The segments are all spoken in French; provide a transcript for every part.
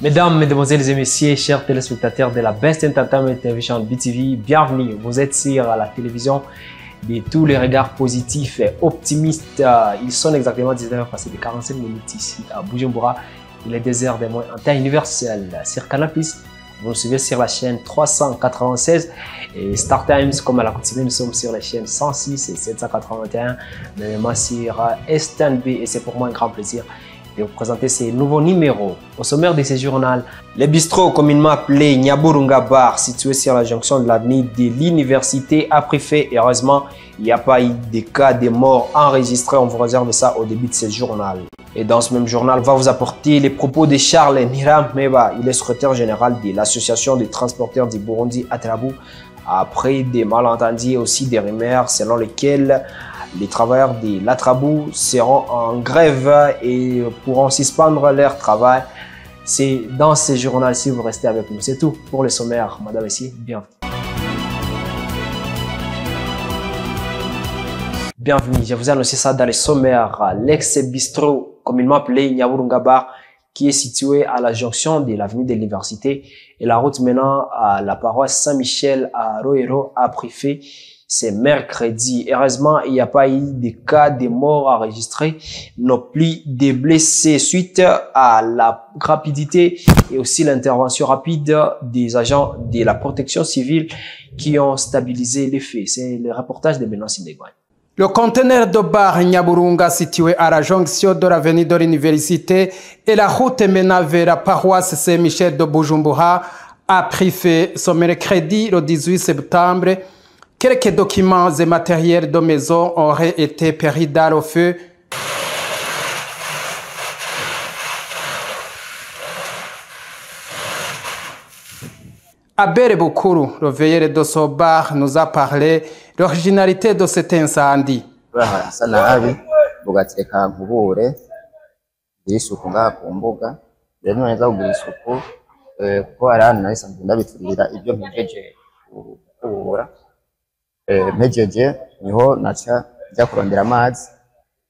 Mesdames, Mesdemoiselles et Messieurs, chers téléspectateurs de la Best Entertainment Television BTV, bienvenue. Vous êtes sur la télévision de tous les regards positifs et optimistes. Ils sont exactement 19h passé de 45 minutes ici à Bujumbura. Il est 2h de moins en temps universel sur Canal+. Vous nous suivez sur la chaîne 396 et Star Times, comme à l'accoutumée, nous sommes sur la chaîne 106 et 781, mais également sur STNB, et c'est pour moi un grand plaisir de vous présenter ces nouveaux numéros. Au sommaire de ce journal, le bistrot communément appelé Nyaburunga Bar, situé sur la jonction de l'avenue de l'université, a pris fait. Heureusement, il n'y a pas eu de cas de mort enregistrés. On vous réserve ça au début de ce journal. Et dans ce même journal, on va vous apporter les propos de Charles Ntirameba. Il est secrétaire général de l'association des transporteurs du Burundi Atrabu. Après des malentendus et aussi des rumeurs selon lesquelles les travailleurs de l'Atrabu seront en grève et pourront suspendre leur travail. C'est dans ce journal si vous restez avec nous. C'est tout pour le sommaire. Madame et messieurs, bienvenue. Bienvenue, je vous ai annoncé ça dans le sommaire. L'ex-bistrot, communément appelé Nyaburunga Bar, qui est situé à la jonction de l'avenue de l'université et la route menant à la paroisse Saint-Michel à Roero a pris fait. C'est mercredi. Heureusement, il n'y a pas eu de cas de mort enregistrés, non plus de blessés suite à la rapidité et aussi l'intervention rapide des agents de la protection civile qui ont stabilisé les faits. C'est le reportage de Benoît Sindegouane. Le conteneur de bar Nyaburunga, situé à la jonction de l'avenue de l'université et la route menant vers la paroisse Saint-Michel de Bujumbura, a pris fait ce mercredi le 18 septembre. Quelques documents et matériels de maison auraient été péris dans le feu. Abel Bukuru, le veilleur de ce bar, nous a parlé de l'originalité de cet incendie. Mejeje niho naca njya kurondera amazi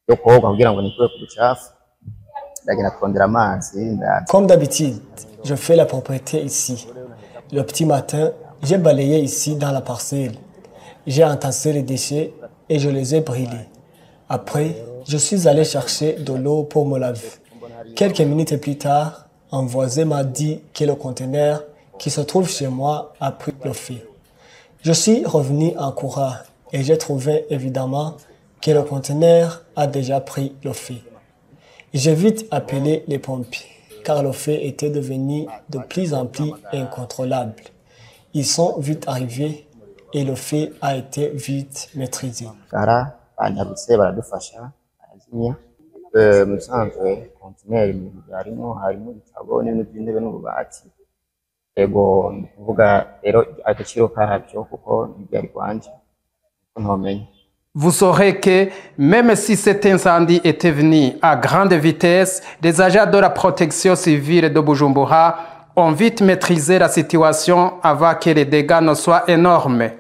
yo koga kugira ngo nikure ku bucafu ndagenda kurondera amazi. Comme d'habitude, je fais la propreté ici. Le petit matin, j'ai balayé ici dans la parcelle. J'ai entassé les déchets et je les ai brûlés. Après, je suis allé chercher de l'eau pour me laver. Quelques minutes plus tard, un voisin m'a dit que le conteneur qui se trouve chez moi a pris le feu. Je suis revenu en courant et j'ai trouvé évidemment que le conteneur a déjà pris le feu. J'ai vite appelé les pompiers car le feu était devenu de plus en plus incontrôlable. Ils sont vite arrivés et le feu a été vite maîtrisé. Vous saurez que même si cet incendie était venu à grande vitesse, les agents de la protection civile de Bujumbura ont vite maîtrisé la situation avant que les dégâts ne soient énormes.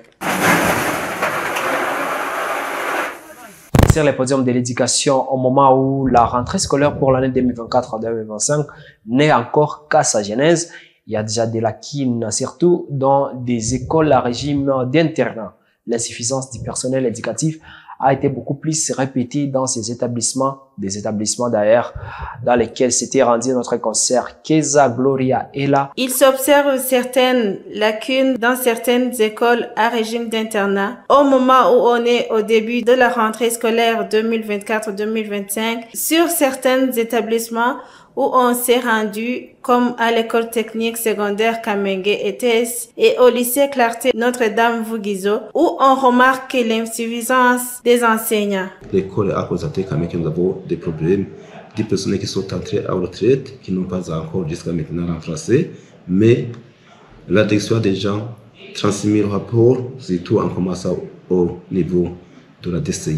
Sur le podium de l'éducation, au moment où la rentrée scolaire pour l'année 2024-2025 n'est encore qu'à sa genèse, il y a déjà des lacunes, surtout dans des écoles à régime d'internat. L'insuffisance du personnel éducatif a été beaucoup plus répétée dans ces établissements, des établissements d'ailleurs dans lesquels s'était rendu notre concert Keza Gloria est là. Il s'observe certaines lacunes dans certaines écoles à régime d'internat. Au moment où on est au début de la rentrée scolaire 2024-2025, sur certains établissements où on s'est rendu, comme à l'école technique secondaire Kamenge ETS et au lycée Clarté Notre-Dame-Vugizo, où on remarque l'insuffisance des enseignants. L'école a constaté quand même que nous avons des problèmes, des personnes qui sont entrées à retraite, qui n'ont pas encore jusqu'à maintenant remplacé, mais la direction des gens transmis le rapport, surtout en commençant au niveau de la DCE,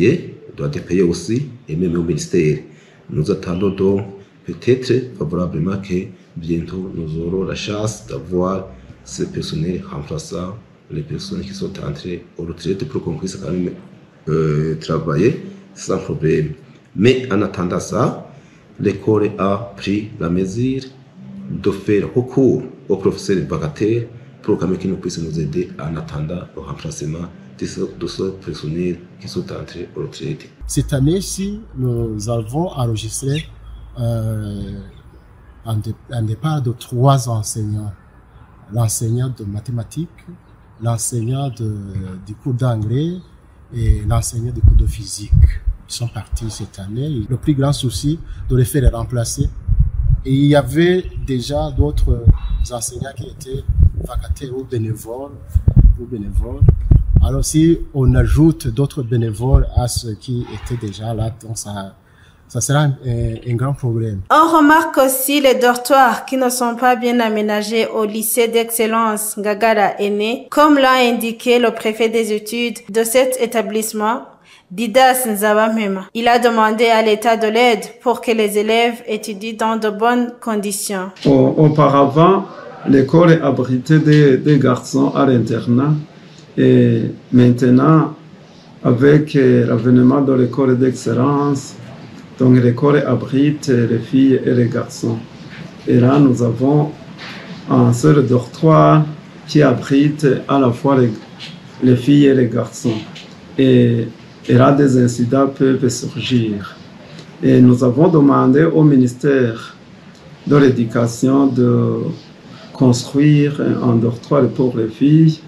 de la DPE aussi, et même au ministère. Nous attendons donc peut-être favorablement que bientôt nous aurons la chance d'avoir ces personnels remplaçant les personnes qui sont entrées aux retraites pour qu'on puisse quand même travailler sans problème. Mais en attendant ça, l'école a pris la mesure de faire recours aux professeurs vacataires pour qu'ils nous puissent nous aider en attendant le remplacement de ceux personnels qui sont entrés au retraite. Cette année-ci, nous avons enregistré un départ de 3 enseignants. L'enseignant de mathématiques, l'enseignant du cours d'anglais et l'enseignant du cours de physique. Ils sont partis cette année. Le plus grand souci de les faire remplacer. Et il y avait déjà d'autres enseignants qui étaient vacataires ou bénévoles. Alors si on ajoute d'autres bénévoles à ceux qui étaient déjà là, donc ça sera un grand problème. On remarque aussi les dortoirs qui ne sont pas bien aménagés au lycée d'excellence Ngagara Aîné, comme l'a indiqué le préfet des études de cet établissement, Didas Nzabamema. Il a demandé à l'État de l'aide pour que les élèves étudient dans de bonnes conditions. Auparavant, l'école abritait des garçons à l'internat et maintenant, avec l'avènement de l'école d'excellence, donc l'école abrite les filles et les garçons. Et là, nous avons un seul dortoir qui abrite à la fois les filles et les garçons. Et là, des incidents peuvent surgir. Et nous avons demandé au ministère de l'Éducation de construire un dortoir pour les filles.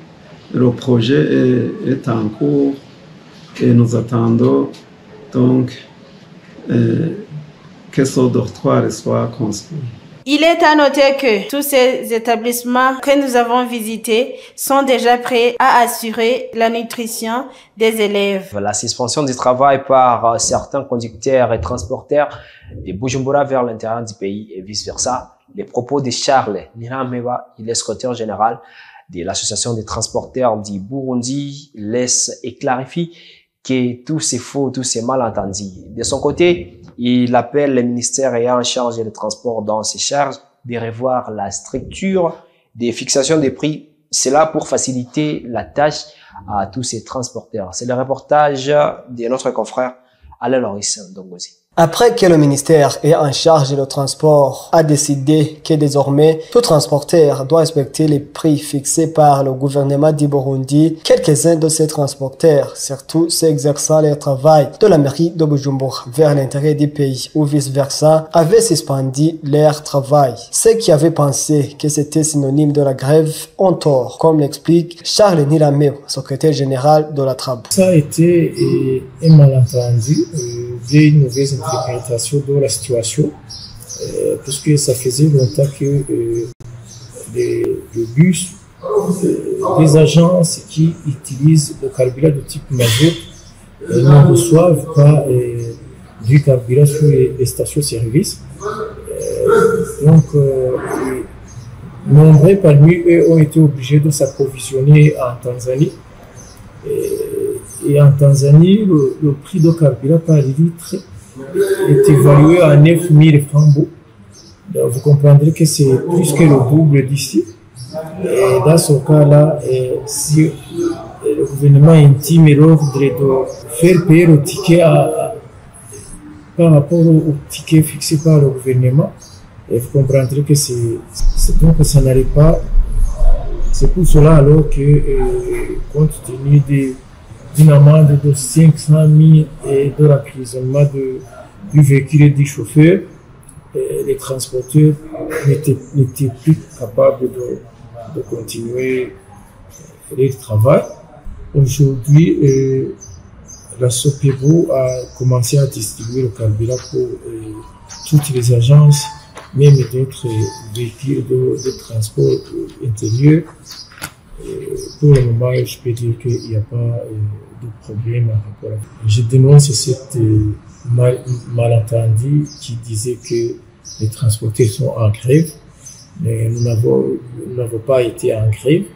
Le projet est en cours et nous attendons donc que ce dortoir soit construit. Il est à noter que tous ces établissements que nous avons visités sont déjà prêts à assurer la nutrition des élèves. La suspension du travail par certains conducteurs et transporteurs de Bujumbura vers l'intérieur du pays et vice-versa. Les propos de Charles Nirameba, il est secrétaire général de l'association des transporteurs du Burundi, laisse et clarifie que tout c'est faux, tout c'est malentendu. De son côté, il appelle le ministère ayant en charge des transports dans ses charges de revoir la structure des fixations des prix. C'est là pour faciliter la tâche à tous ces transporteurs. C'est le reportage de notre confrère Alain Loris Ndongozi. Après que le ministère est en charge du transport a décidé que désormais tout transporteur doit respecter les prix fixés par le gouvernement du Burundi, quelques-uns de ces transporteurs, surtout ceux exerçant leur travail de la mairie de Bujumbura vers l'intérieur du pays ou vice-versa, avaient suspendu leur travail. Ceux qui avaient pensé que c'était synonyme de la grève ont tort, comme l'explique Charles Nirameo, secrétaire général de la TRAB. Ça a été un malentendu, une mauvaise interprétation de la situation, puisque ça faisait longtemps que les bus des agences qui utilisent le carburant de type mazout ne reçoivent pas du carburant sur les stations-service. Donc, nombreux parmi eux ont été obligés de s'approvisionner en Tanzanie. Et en Tanzanie, le prix de carburant par litre est évalué à 9 000 francs. Donc vous comprendrez que c'est plus que le double d'ici. Dans ce cas-là, si le gouvernement intime l'ordre de faire payer le ticket par rapport au ticket fixé par le gouvernement, vous comprendrez que donc ça n'allait pas. C'est pour cela alors que, compte tenu d'une amende de 500 000 et de l'emprisonnement du véhicule et du chauffeur, les transporteurs n'étaient plus capables de continuer leur travail. Aujourd'hui, la SOPEBO a commencé à distribuer le carburant pour toutes les agences, même d'autres véhicules de transport intérieur. Pour le moment, je peux dire qu'il n'y a pas de problème à rapport à ça. Je dénonce cette malentendu qui disait que les transporteurs sont en grève, mais nous n'avons pas été en grève.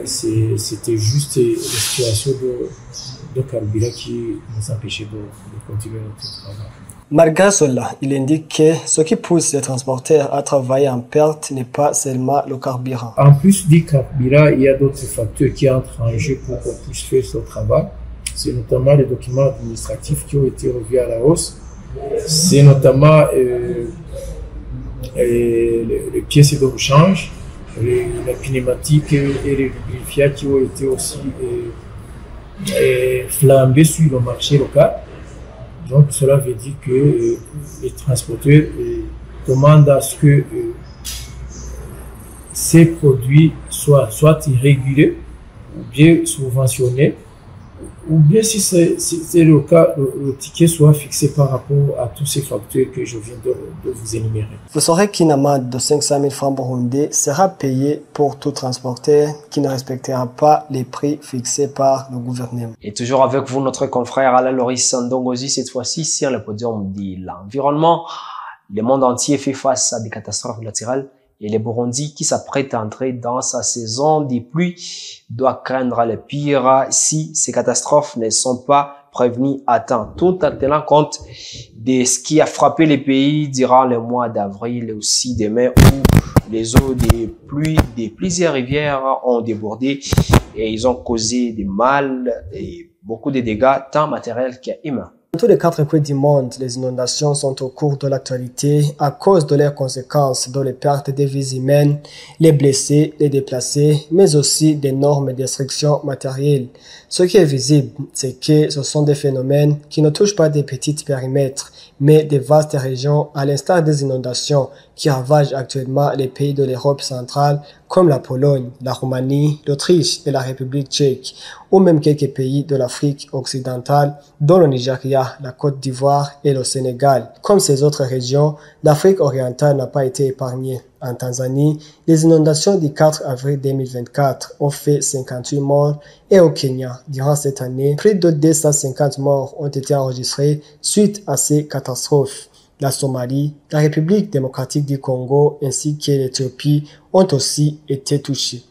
C'était juste une situation de carburant qui nous empêchait de continuer notre travail. Malgré cela, il indique que ce qui pousse les transporteurs à travailler en perte n'est pas seulement le carburant. En plus du carburant, il y a d'autres facteurs qui entrent en jeu pour qu'on puisse faire ce travail. C'est notamment les documents administratifs qui ont été revus à la hausse. C'est notamment les pièces de rechange, les pneumatiques et les lubrifiants qui ont été aussi flambés sur le marché local. Donc cela veut dire que les transporteurs demandent à ce que ces produits soient irréguliers ou bien subventionnés, ou bien si c'est le cas, le ticket soit fixé par rapport à tous ces facteurs que je viens de vous énumérer. Vous saurez qu'une amende de 500 000 francs burundais sera payée pour tout transporteur qui ne respectera pas les prix fixés par le gouvernement. Et toujours avec vous, notre confrère Alain Loris Ndongozi, cette fois-ci sur le podium de l'environnement. Le monde entier fait face à des catastrophes naturelles. Et le Burundi, qui s'apprête à entrer dans sa saison des pluies, doit craindre le pire si ces catastrophes ne sont pas prévenues à temps, tout en tenant compte de ce qui a frappé les pays durant le mois d'avril et aussi de mai, où les eaux des pluies de plusieurs rivières ont débordé et ils ont causé du mal et beaucoup de dégâts, tant matériels qu'humains. Dans tous les 4 coins du monde, les inondations sont au cours de l'actualité à cause de leurs conséquences dans les pertes de vies humaines, les blessés, les déplacés, mais aussi d'énormes destructions matérielles. Ce qui est visible, c'est que ce sont des phénomènes qui ne touchent pas des petits périmètres, mais des vastes régions, à l'instar des inondations qui ravagent actuellement les pays de l'Europe centrale comme la Pologne, la Roumanie, l'Autriche et la République tchèque, ou même quelques pays de l'Afrique occidentale, dont le Nigeria, la Côte d'Ivoire et le Sénégal. Comme ces autres régions, l'Afrique orientale n'a pas été épargnée. En Tanzanie, les inondations du 4 avril 2024 ont fait 58 morts et au Kenya, durant cette année, plus de 250 morts ont été enregistrés suite à ces catastrophes. La Somalie, la République démocratique du Congo ainsi que l'Éthiopie ont aussi été touchés.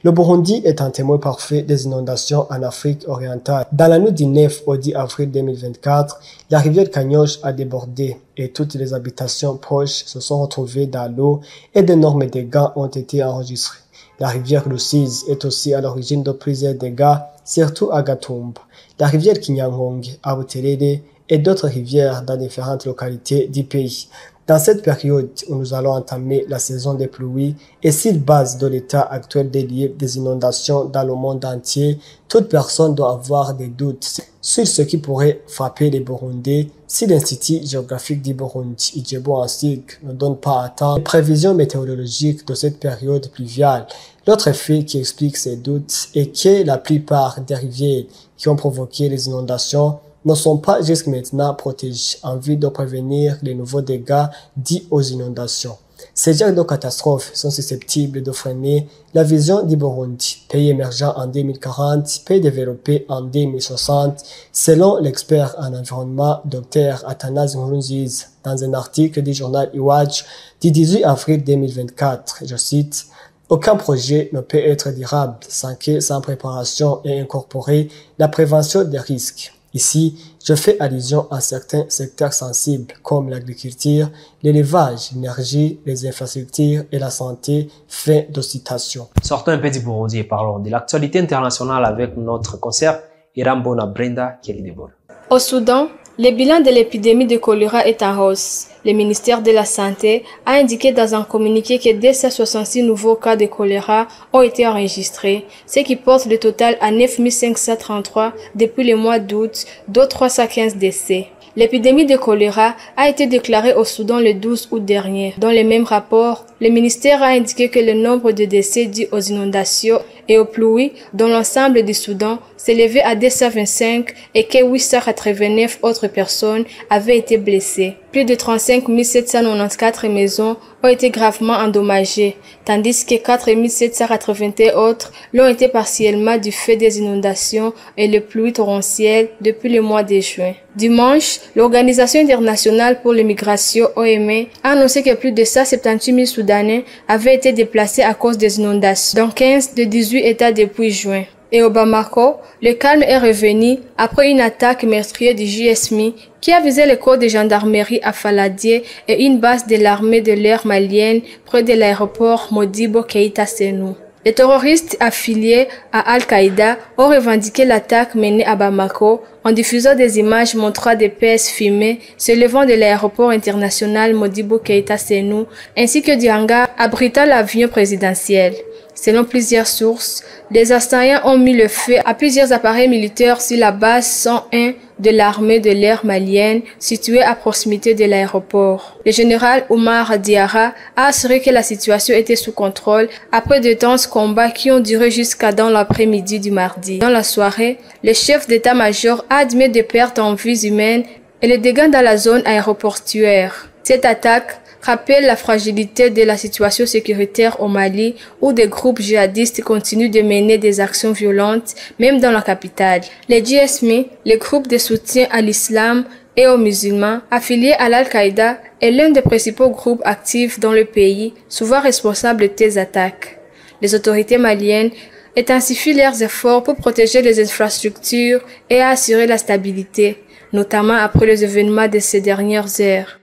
Le Burundi est un témoin parfait des inondations en Afrique orientale. Dans la nuit du 9 au 10 avril 2024, la rivière Kanyosha a débordé et toutes les habitations proches se sont retrouvées dans l'eau et d'énormes dégâts ont été enregistrés. La rivière Rusizi est aussi à l'origine de plusieurs dégâts, surtout à Gatumba. La rivière Kinyangonge, à Buterere et d'autres rivières dans différentes localités du pays. Dans cette période où nous allons entamer la saison des pluies et sur base de l'état actuel des inondations dans le monde entier, toute personne doit avoir des doutes sur ce qui pourrait frapper les Burundais si l'Institut géographique du Burundi, Idjebo en sigle, ne donne pas à temps les prévisions météorologiques de cette période pluviale. L'autre fait qui explique ces doutes est que la plupart des rivières qui ont provoqué les inondations ne sont pas jusqu'à maintenant protégés en vue de prévenir les nouveaux dégâts dus aux inondations. Ces genres de catastrophes sont susceptibles de freiner la vision du Burundi, pays émergent en 2040, pays développé en 2060, selon l'expert en environnement Dr Athanase Nkurunziza dans un article du journal Iwacu du 18 avril 2024. Je cite: « Aucun projet ne peut être durable sans préparation et incorporer la prévention des risques. » Ici, je fais allusion à certains secteurs sensibles comme l'agriculture, l'élevage, l'énergie, les infrastructures et la santé. Fin de citation. Sortons un peu du Burundi et parlons de l'actualité internationale avec notre concert Irambona Brenda Kelidebol. Au Soudan, le bilan de l'épidémie de choléra est en hausse. Le ministère de la Santé a indiqué dans un communiqué que 266 nouveaux cas de choléra ont été enregistrés, ce qui porte le total à 9 533 depuis le mois d'août, dont 315 décès. L'épidémie de choléra a été déclarée au Soudan le 12 août dernier. Dans le même rapport, le ministère a indiqué que le nombre de décès dus aux inondations et aux pluies dans l'ensemble du Soudan s'élevait à 225 et que 889 autres personnes avaient été blessées. Plus de 35 794 maisons ont été gravement endommagées, tandis que 4 781 autres l'ont été partiellement du fait des inondations et les pluies torrentielles depuis le mois de juin. Dimanche, l'Organisation internationale pour l'immigration OMA a annoncé que plus de 178 000 Soudanais avaient été déplacés à cause des inondations dans 15 de 18 États depuis juin. Et au Bamako, le calme est revenu après une attaque meurtrière du JSMI qui a visé le corps de gendarmerie à Faladier et une base de l'armée de l'air malienne près de l'aéroport Modibo Keïta Sénou. Les terroristes affiliés à Al-Qaïda ont revendiqué l'attaque menée à Bamako en diffusant des images montrant des pièces filmées se levant de l'aéroport international Modibo Keïta Sénou ainsi que du hangar abritant l'avion présidentiel. Selon plusieurs sources, les assaillants ont mis le feu à plusieurs appareils militaires sur la base 101 de l'armée de l'air malienne située à proximité de l'aéroport. Le général Oumar Diarra a assuré que la situation était sous contrôle après de denses combats qui ont duré jusqu'à dans l'après-midi du mardi. Dans la soirée, le chef d'état-major a admis des pertes en vies humaines et les dégâts dans la zone aéroportuaire. Cette attaque rappelle la fragilité de la situation sécuritaire au Mali où des groupes djihadistes continuent de mener des actions violentes même dans la capitale. Les GSMI, le groupe de soutien à l'islam et aux musulmans affiliés à l'Al-Qaïda, est l'un des principaux groupes actifs dans le pays, souvent responsable de telles attaques. Les autorités maliennes intensifient leurs efforts pour protéger les infrastructures et assurer la stabilité, notamment après les événements de ces dernières heures.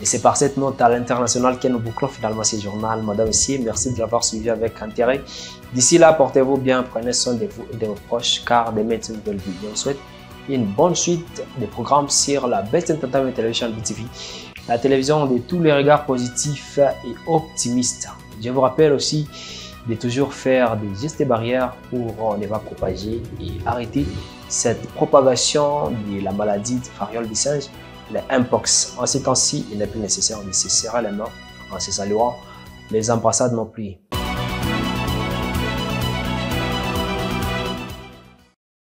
Et c'est par cette note à l'international que nous bouclons finalement ce journal. Madame et messieurs, merci de l'avoir suivi avec intérêt. D'ici là, portez-vous bien, prenez soin de vous et de vos proches, car demain est une nouvelle vie. On souhaite une bonne suite des programmes sur la Best Entertainment Television BTV, la télévision de tous les regards positifs et optimistes. Je vous rappelle aussi de toujours faire des gestes barrières pour ne pas propager et arrêter cette propagation de la maladie de variole du singe, le Mpox. En ces temps-ci, il n'est plus nécessaire de se serrer les mains en se saluant, les ambassades non plus.